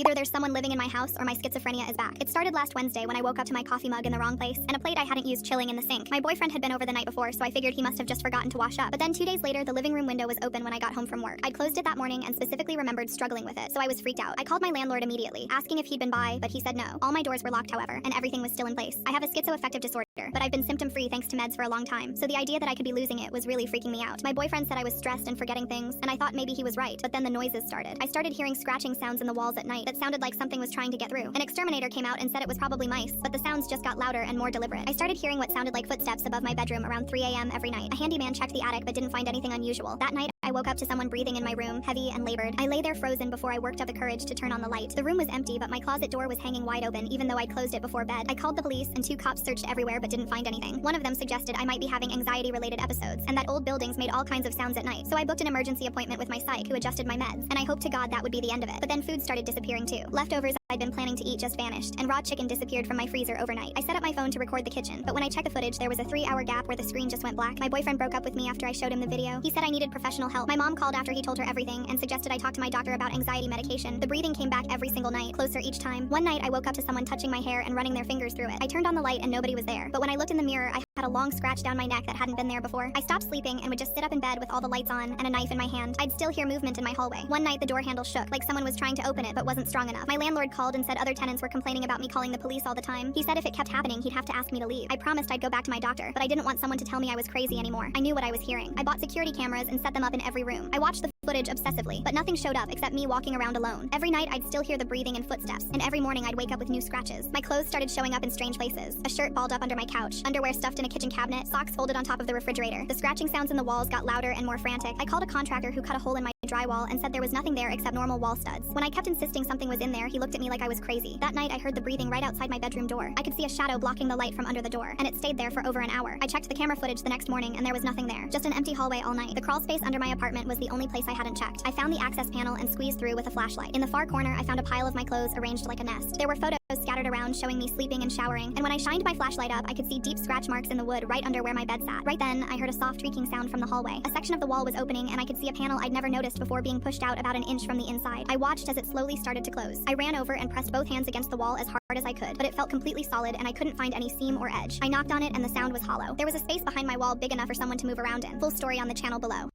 Either there's someone living in my house or my schizophrenia is back. It started last Wednesday when I woke up to my coffee mug in the wrong place and a plate I hadn't used chilling in the sink. My boyfriend had been over the night before, so I figured he must have just forgotten to wash up. But then 2 days later, the living room window was open when I got home from work. I'd closed it that morning and specifically remembered struggling with it, so I was freaked out. I called my landlord immediately, asking if he'd been by, but he said no. All my doors were locked, however, and everything was still in place. I have a schizoaffective disorder, but I've been symptom-free thanks to meds for a long time, so the idea that I could be losing it was really freaking me out. My boyfriend said I was stressed and forgetting things, and I thought maybe he was right, but then the noises started. I started hearing scratching sounds in the walls at night that sounded like something was trying to get through. An exterminator came out and said it was probably mice, but the sounds just got louder and more deliberate. I started hearing what sounded like footsteps above my bedroom around 3 a.m. every night. A handyman checked the attic but didn't find anything unusual. That night, I woke up to someone breathing in my room, heavy and labored. I lay there frozen before I worked up the courage to turn on the light. The room was empty, but my closet door was hanging wide open, even though I'd closed it before bed. I called the police, and 2 cops searched everywhere but didn't find anything. One of them suggested I might be having anxiety-related episodes, and that old buildings made all kinds of sounds at night. So I booked an emergency appointment with my psych, who adjusted my meds, and I hoped to God that would be the end of it. But then food started disappearing too. Leftovers I'd been planning to eat just vanished, and raw chicken disappeared from my freezer overnight. I set up my phone to record the kitchen, but when I checked the footage, there was a 3-hour gap where the screen just went black. My boyfriend broke up with me after I showed him the video. He said I needed professional help. My mom called after he told her everything and suggested I talk to my doctor about anxiety medication. The breathing came back every single night, closer each time. One night, I woke up to someone touching my hair and running their fingers through it. I turned on the light and nobody was there, but when I looked in the mirror, I had a long scratch down my neck that hadn't been there before. I stopped sleeping and would just sit up in bed with all the lights on and a knife in my hand. I'd still hear movement in my hallway. One night, the door handle shook, like someone was trying to open it but wasn't strong enough. My landlord called and said other tenants were complaining about me calling the police all the time. He said if it kept happening, he'd have to ask me to leave. I promised I'd go back to my doctor, but I didn't want someone to tell me I was crazy anymore. I knew what I was hearing. I bought security cameras and set them up in every room. I watched the footage obsessively, but nothing showed up except me walking around alone. Every night, I'd still hear the breathing and footsteps, and every morning I'd wake up with new scratches. My clothes started showing up in strange places. A shirt balled up under my couch, underwear stuffed in a kitchen cabinet, socks folded on top of the refrigerator. The scratching sounds in the walls got louder and more frantic. I called a contractor who cut a hole in my drywall and said there was nothing there except normal wall studs. When I kept insisting something was in there, he looked at me like I was crazy. That night, I heard the breathing right outside my bedroom door. I could see a shadow blocking the light from under the door, and it stayed there for over an hour. I checked the camera footage the next morning, and there was nothing there. Just an empty hallway all night. The crawl space under my apartment was the only place I hadn't checked. I found the access panel and squeezed through with a flashlight. In the far corner, I found a pile of my clothes arranged like a nest. There were photos scattered around showing me sleeping and showering, and when I shined my flashlight up, I could see deep scratch marks in the wood right under where my bed sat. Right then, I heard a soft creaking sound from the hallway. A section of the wall was opening, and I could see a panel I'd never noticed before being pushed out about an inch from the inside. I watched as it slowly started to close. I ran over and pressed both hands against the wall as hard as I could, but it felt completely solid and I couldn't find any seam or edge. I knocked on it and the sound was hollow. There was a space behind my wall big enough for someone to move around in. Full story on the channel below.